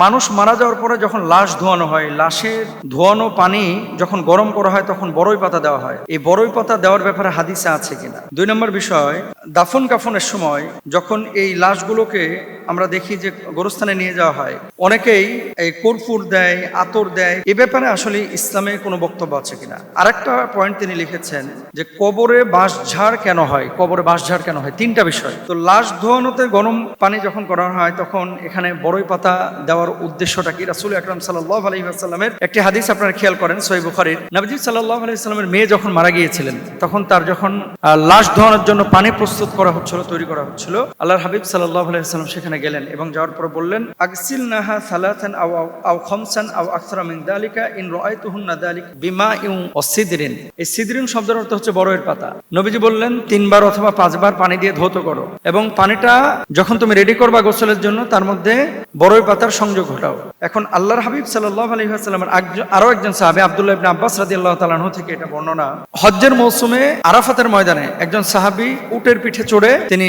মানুষ মারা যাওয়ার পরে যখন লাশ ধোয়ানো হয়, লাশের ধোয়ানো পানি যখন গরম করা হয় তখন বড়ই পাতা দেওয়া হয়। এই বড়ই পাতা দেওয়ার ব্যাপারে হাদিসে আছে কিনা। 2 নম্বর বিষয়, দাফন কাফনের সময় যখন এই লাশগুলোকে আমরা দেখি যে গোরস্থানে নিয়ে যাওয়া হয়, অনেকেই এই কর্পূর দেয়, আতর দেয়। এ ব্যাপারে আসলে ইসলামে কোনো বক্তব্য আছে কিনা। আরেকটা পয়েন্ট তিনি লিখেছেন যে কবরে বাঁশঝাড় কেন হয়, কবরে বাঁশঝাড় কেন হয়। 3টা বিষয়। তো লাশ ধোয়ানোতে গরম পানি যখন করা হয় তখন এখানে বড়ই পাতা দেওয়ার উদ্দেশ্যটা কি। রাসূল আকরাম সাল্লাল্লাহু আলাইহি ওয়াসাল্লামের একটি হাদিস আপনারা খেয়াল করেন, সহিহ বুখারীর। নবীজি সাল্লাল্লাহু আলাইহি ওয়াসাল্লামের মেয়ে যখন মারা গিয়েছিলেন তখন তার যখন লাশ ধোয়ানোর জন্য পানি প্রস্তুত করা হচ্ছিল, তৈরি করা হচ্ছিল, আল্লাহর হাবিব সাল্লাল্লাহু আলাইহি ওয়াসাল্লাম সেখানে গেলেন এবং যাওয়ার পর বললেন, আগসিলনাহা সালাতান আও খামসান আও আকসারা মিন যালিকা ইন রাআইতুহুন্না যালিক বিমাইন ওয়া সিদরিন। এই সিদরিন শব্দের অর্থ হচ্ছে বড়ইয়ের পাতা। নবীজি বললেন 3 বার অথবা 5 বার পানি দিয়ে ধৌত করো এবং পানিটা যখন তুমি রেডি করবা গোসলের জন্য তার মধ্যে বড়ই পাতার সংযোগ ঘটাও। এখন আল্লাহর হাবিব সাল্লাল্লাহু আলাইহি ওয়াসাল্লামের আরো একজন সাহাবী আব্দুল্লাহ ইবনে আব্বাস রাদিয়াল্লাহু তাআলা আনহু থেকে এটা বর্ণনা, হজ্জের মৌসুমে আরাফাতের ময়দানে একজন সাহাবী উটের পিঠে চড়ে তিনি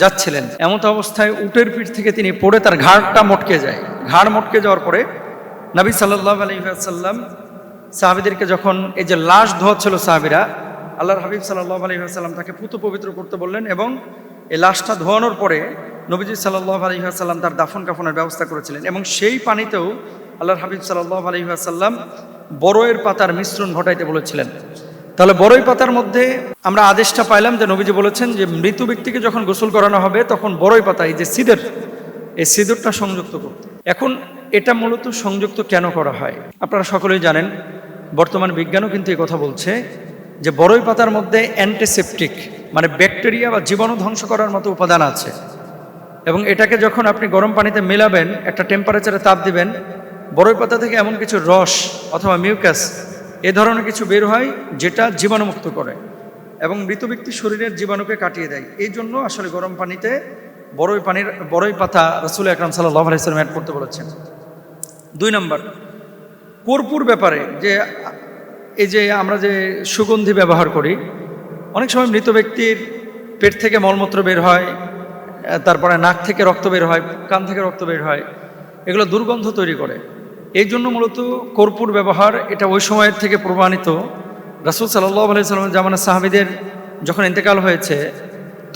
যাচ্ছিলেন। এমন অবস্থায় উটের পিঠ থেকে তিনি পড়ে তার ঘাড়টা মটকে যায়। ঘাড় মটকে যাওয়ার পরে নবী সাল্লাল্লাহু আলাইহি ওয়াসাল্লাম সাহাবীদেরকে যখন এই যে লাশ ধোয়াচ্ছিল সাহাবীরা, আল্লাহর হাবিব সাল্লাল্লাহু আলাইহি ওয়াসাল্লাম তাকে পুত পবিত্র করতে বললেন এবং এই লাশটা ধোয়ানোর পরে নবীজি সাল্লাল্লাহু আলাইহি ওয়াসাল্লাম তার দাফন কাফনের ব্যবস্থা করেছিলেন এবং সেই পানিতেও আল্লাহর হাবিব সাল্লাল্লাহু আলাইহি ওয়াসাল্লাম বড়ইয়ের পাতার মিশ্রণ ঘটাইতে বলেছিলেন। তাহলে বড়ই পাতার মধ্যে আমরা আদেশটা পাইলাম যে নবীজি বলেছেন যে মৃত ব্যক্তিকে যখন গোসল করানো হবে তখন বড়ই পাতা, এই যে সিদর, এই সিদরটা সংযুক্ত করতে। এখন এটা মূলত সংযুক্ত কেন করা হয় আপনারা সকলেই জানেন। বর্তমান বিজ্ঞানও কিন্তু এই কথা বলছে যে বড়ই পাতার মধ্যে অ্যান্টিসেপটিক মানে ব্যাকটেরিয়া বা জীবাণু ধ্বংস করার মতো উপাদান আছে এবং এটাকে যখন আপনি গরম পানিতে মেলাবেন, একটা টেম্পারেচারে তাপ দিবেন, বড়ই পাতা থেকে এমন কিছু রস অথবা মিউকাস এ ধরনের কিছু বের হয় যেটা জীবাণুমুক্ত করে এবং মৃত ব্যক্তির শরীরের জীবাণুকে কাটিয়ে দেয়। এই জন্য আসলে গরম পানিতে বড়ই পাতা রাসূল আকরাম সাল্লাল্লাহু আলাইহি ওয়াসাল্লাম অ্যাড করতে বলেছেন। 2 নম্বর, কর্পূর ব্যাপারে যে এই যে আমরা যে সুগন্ধি ব্যবহার করি, অনেক সময় মৃত ব্যক্তির পেট থেকে মলমূত্র বের হয়, তারপরে নাক থেকে রক্ত বের হয়, কান থেকে রক্ত বের হয়, এগুলো দুর্গন্ধ তৈরি করে। এই জন্য মূলত কর্পূর ব্যবহার এটা ওই সময়ের থেকে প্রমাণিত। রাসূল সাল্লাল্লাহু আলাইহি ওয়াসাল্লাম জামানার সাহাবীদের যখন ইন্তেকাল হয়েছে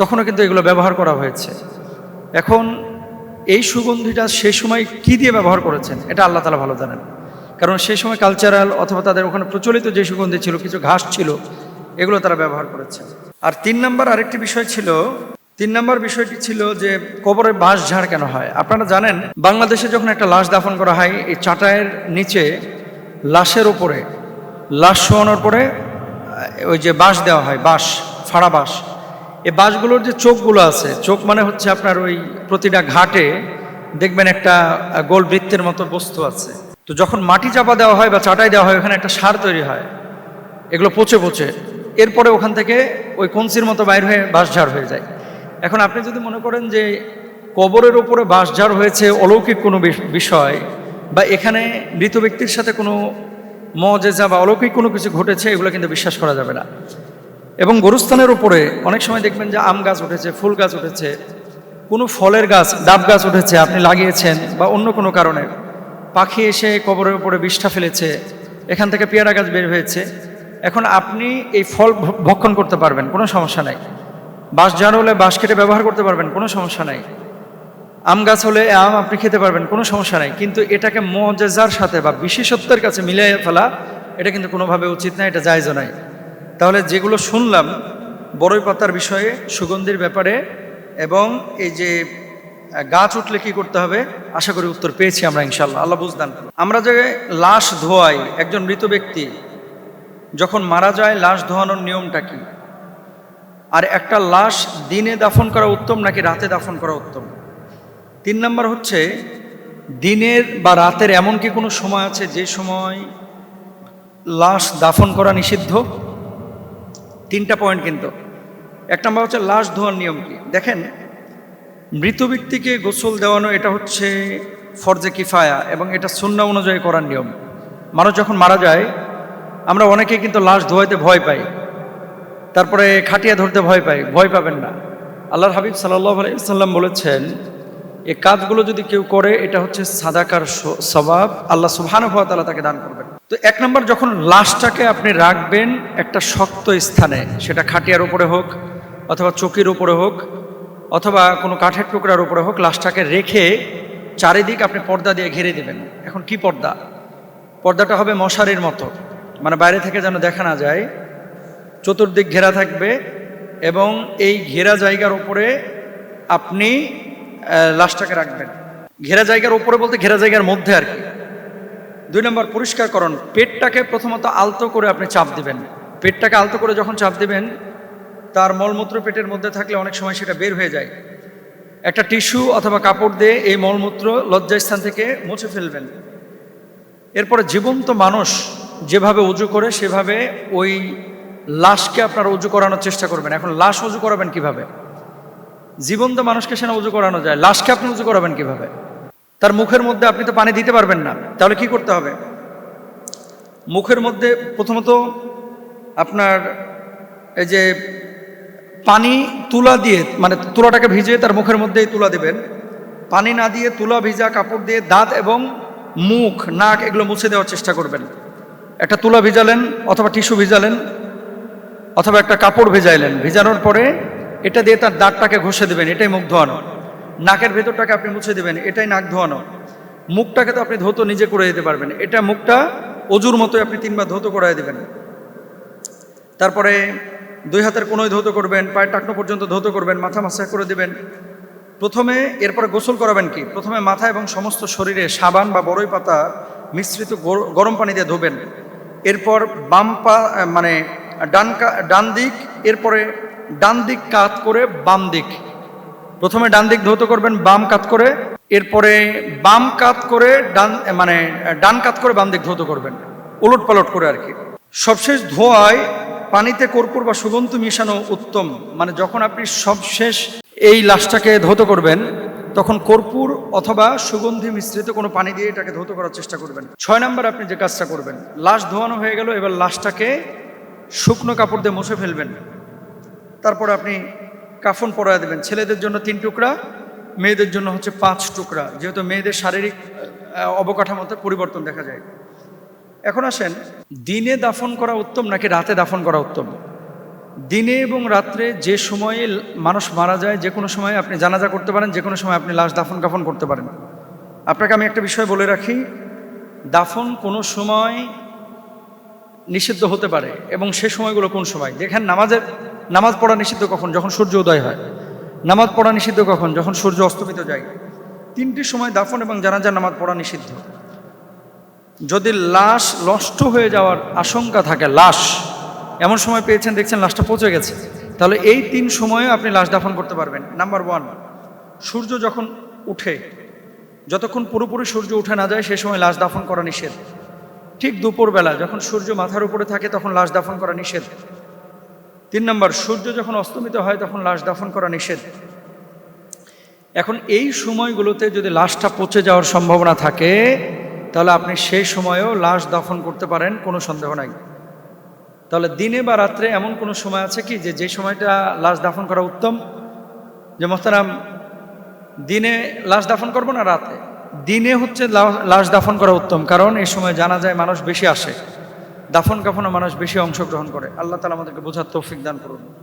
তখনও কিন্তু এগুলো ব্যবহার করা হয়েছে। এখন এই সুগন্ধিটা সেই সময় কি দিয়ে ব্যবহার করেছেন এটা আল্লাহ তাআলা ভালো জানেন, কারণ সেই সময় কালচারাল অথবা তাদের ওখানে প্রচলিত যে সুগন্ধি ছিল, কিছু ঘাস ছিল, এগুলো তারা ব্যবহার করেছে। আর 3 নম্বর আরেকটি বিষয় ছিল, 3 নম্বর বিষয়টি ছিল যে কবরে বাঁশঝাড় কেন হয়। আপনারা জানেন বাংলাদেশে যখন একটা লাশ দাফন করা হয়, এই চাটায়ের নিচে লাশের ওপরে লাশ শোয়ানোর পরে ওই যে বাঁশ দেওয়া হয়, বাঁশ, ফাড়া বাঁশ। এই বাঁশগুলোর যে চোখগুলো আছে, চোখ মানে হচ্ছে আপনার ওই প্রতিটা ঘাটে দেখবেন একটা গোল বৃত্তের মতো বস্তু আছে। তো যখন মাটি চাপা দেওয়া হয় বা চাটাই দেওয়া হয় ওখানে একটা সার তৈরি হয়, এগুলো পচে পচে এরপরে ওখান থেকে ওই কঞ্চির মতো বাইর হয়ে বাঁশঝাড় হয়ে যায়। এখন আপনি যদি মনে করেন যে কবরের উপরে বাঁশঝাড় হয়েছে অলৌকিক কোনো বিষয় বা এখানে মৃত ব্যক্তির সাথে কোনো মুজিজা বা অলৌকিক কোনো কিছু ঘটেছে, এগুলো কিন্তু বিশ্বাস করা যাবে না। এবং গোরস্থানের উপরে অনেক সময় দেখবেন যে আম গাছ উঠেছে, ফুল গাছ উঠেছে, কোনো ফলের গাছ, ডাব গাছ উঠেছে, আপনি লাগিয়েছেন বা অন্য কোনো কারণে পাখি এসে কবরের উপরে বিষ্ঠা ফেলেছে, এখান থেকে পেয়ারা গাছ বের হয়েছে। এখন আপনি এই ফল ভক্ষণ করতে পারবেন, কোনো সমস্যা নাই। বাঁশঝাড় হলে বাঁশ কেটে ব্যবহার করতে পারবেন, কোনো সমস্যা নাই। আম গাছ হলে আম আপনি খেতে পারবেন, কোনো সমস্যা নাই। কিন্তু এটাকে মুজিজার সাথে বা বিশেষত্বের কাছে মিলিয়ে ফেলা এটা কিন্তু কোনোভাবে উচিত না, এটা জায়েজও নাই। তাহলে যেগুলো শুনলাম বড়ই পাতার বিষয়ে, সুগন্ধির ব্যাপারে এবং এই যে গাছ উঠলে কি করতে হবে, আশা করি উত্তর পেয়েছি আমরা ইনশাআল্লাহ। আল্লাহ বুঝদান। আমরা যে লাশ ধোয়াই, একজন মৃত ব্যক্তি যখন মারা যায় লাশ ধোয়ানোর নিয়মটা কি, আর একটা লাশ দিনে দাফন করা উত্তম নাকি রাতে দাফন করা উত্তম। 3 নম্বর হচ্ছে দিনের বা রাতের এমন কি কোনো সময় আছে যে সময় লাশ দাফন করা নিষিদ্ধ। 3টা পয়েন্ট কিন্তু। 1 নম্বর হচ্ছে লাশ ধোয়ার নিয়ম কি। দেখেন, মৃত ব্যক্তিকে গোসল দেওয়ানো এটা হচ্ছে ফরজে কিফায়া এবং এটা সুন্নাহ অনুযায়ী করার নিয়ম। মানুষ যখন মারা যায় আমরা অনেকেই কিন্তু লাশ ধোয়াইতে ভয় পাই, তারপরে খাটিয়া ধরতে ভয় পাই। ভয় পাবেন না। আল্লাহর হাবিব সাল্লাল্লাহু আলাইহি ওয়াসাল্লাম বলেছেন এই কাজগুলো যদি কেউ করে এটা হচ্ছে সাদাকার সওয়াব, আল্লাহ সুবহানাহু ওয়া তাআলা তাকে দান করবেন। তো এক নম্বর, যখন লাশটাকে আপনি রাখবেন একটা শক্ত স্থানে, সেটা খাটিয়ার উপরে হোক অথবা চৌকির উপরে হোক অথবা কোনো কাঠের টুকরার উপরে হোক, লাশটাকে রেখে চারিদিক আপনি পর্দা দিয়ে ঘিরে দিবেন। এখন কি পর্দা? পর্দাটা হবে মশারির মতো, মানে বাইরে থেকে যেন দেখা না যায়, চতুর্দিক ঘেরা থাকবে এবং এই ঘেরা জায়গার উপরে আপনি লাশটাকে রাখবেন। ঘেরা জায়গার উপরে বলতে ঘেরা জায়গার মধ্যে আর কি। 2 নম্বর, পরিষ্কারকরণ। পেটটাকে প্রথমত আলতো করে আপনি চাপ দিবেন। পেটটাকে আলতো করে যখন চাপ দিবেন, তার মলমূত্র পেটের মধ্যে থাকলে অনেক সময় সেটা বের হয়ে যায়। একটা টিস্যু অথবা কাপড় দিয়ে এই মলমূত্র লজ্জাস্থান থেকে মুছে ফেলবেন। এরপরে জীবন্ত মানুষ যেভাবে উজু করে সেভাবে ওই লাশকে আপনারা উজু করানোর চেষ্টা করবেন। এখন লাশ উজু করাবেন কিভাবে? জীবন্ত মানুষকে সেনা উজু করানো যায়, লাশকে আপনি উজু করাবেন কিভাবে? তার মুখের মধ্যে আপনি তো পানি দিতে পারবেন না, তাহলে কি করতে হবে? মুখের মধ্যে প্রথমত আপনার এই যে পানি তুলা দিয়ে, মানে তুলাটাকে ভিজিয়ে তার মুখের মধ্যেই তুলা দিবেন। পানি না দিয়ে তুলা ভিজা কাপড় দিয়ে দাঁত এবং মুখ, নাক এগুলো মুছে দেওয়ার চেষ্টা করবেন। একটা তুলা ভিজালেন অথবা টিস্যু ভিজালেন অথবা একটা কাপড় ভিজাইলেন, ভিজানোর পরে এটা দিয়ে তার দাঁতটাকে ঘষে দেবেন, এটাই মুখ ধোয়ানো। নাকের ভেতরটাকে আপনি মুছে দেবেন, এটাই নাক ধোয়ানো। মুখটাকে তো আপনি ধৌত নিজে করে দিতে পারবেন, এটা মুখটা অজুর মতোই আপনি 3 বার ধৌত করাই দেবেন। তারপরে 2 হাতের কোনোই ধৌত করবেন, পায়ের টাকনো পর্যন্ত ধৌত করবেন, মাথা মাসাজ করে দেবেন প্রথমে। এরপরে গোসল করাবেন কি? প্রথমে মাথা এবং সমস্ত শরীরে সাবান বা বড়ই পাতা মিশ্রিত গরম পানি দিয়ে ধোবেন। এরপর বাম পা মানে ডান দিক, এরপরে ডান দিক কাত করে বাম দিক। প্রথমে ডান দিক ধৌত করবেন বাম কাত করে, এরপরে বাম কাত করে ডান কাত করে বাম দিক ধৌত করবেন, উলট পালট করে আর কি। সবশেষ ধোয়ায় পানিতে কর্পূর বা সুগন্ধি মিশানো উত্তম। মানে যখন আপনি সবশেষ এই লাশটাকে ধৌত করবেন তখন কর্পূর অথবা সুগন্ধি মিশ্রিত কোনো পানি দিয়ে এটাকে ধৌত করার চেষ্টা করবেন। 6 নম্বর, আপনি যে কাজটা করবেন, লাশ ধোয়ানো হয়ে গেল, এবার লাশটাকে শুকনো কাপড় দিয়ে মুছে ফেলবেন। তারপরে আপনি কাফন পরায় দেবেন। ছেলেদের জন্য 3 টুকরা, মেয়েদের জন্য হচ্ছে 5 টুকরা, যেহেতু মেয়েদের শারীরিক অবকাঠামোতে পরিবর্তন দেখা যায়। এখন আসেন, দিনে দাফন করা উত্তম নাকি রাতে দাফন করা উত্তম? দিনে এবং রাত্রে যে সময়ে মানুষ মারা যায়, যে কোনো সময় আপনি জানাজা করতে পারেন, যে কোনো সময় আপনি লাশ দাফন কাফন করতে পারেন। আপনাকে আমি একটা বিষয় বলে রাখি, দাফন কোনো সময় নিষিদ্ধ হতে পারে, এবং সে সময়গুলো কোন সময়? দেখেন, নামাজ পড়া নিষিদ্ধ কখন? যখন সূর্য উদয় হয়। নামাজ পড়া নিষিদ্ধ কখন? যখন সূর্য অস্তমিত যায়। 3টি সময় দাফন এবং জানাজার নামাজ পড়া নিষিদ্ধ। যদি লাশ নষ্ট হয়ে যাওয়ার আশঙ্কা থাকে, লাশ এমন সময় পেয়েছেন দেখছেন লাশটা পচে গেছে, তাহলে এই 3 সময়ে আপনি লাশ দাফন করতে পারবেন। নাম্বার 1, সূর্য যখন উঠে, যতক্ষণ পুরোপুরি সূর্য উঠে না যায় সে সময় লাশ দাফন করা নিষেধ। ঠিক দুপুরবেলা যখন সূর্য মাথার উপরে থাকে তখন লাশ দাফন করা নিষেধ। 3 নম্বর, সূর্য যখন অস্তমিত হয় তখন লাশ দাফন করা নিষেধ। এখন এই সময়গুলোতে যদি লাশটা পচে যাওয়ার সম্ভাবনা থাকে তাহলে আপনি সেই সময়েও লাশ দাফন করতে পারেন, কোনো সন্দেহ নাই। তাহলে দিনে বা রাত্রে এমন কোনো সময় আছে কি যে সময়টা লাশ দাফন করা উত্তম? যে মোহতারাম, দিনে লাশ দাফন করবো না রাতে? দিনে হচ্ছে লাশ দাফন করা উত্তম, কারণ এই সময় জানা যায় মানুষ বেশি আসে, দাফন কাফনে মানুষ বেশি অংশগ্রহণ করে। আল্লাহ তাআলা আমাদেরকে বোঝার তৌফিক দান করুন।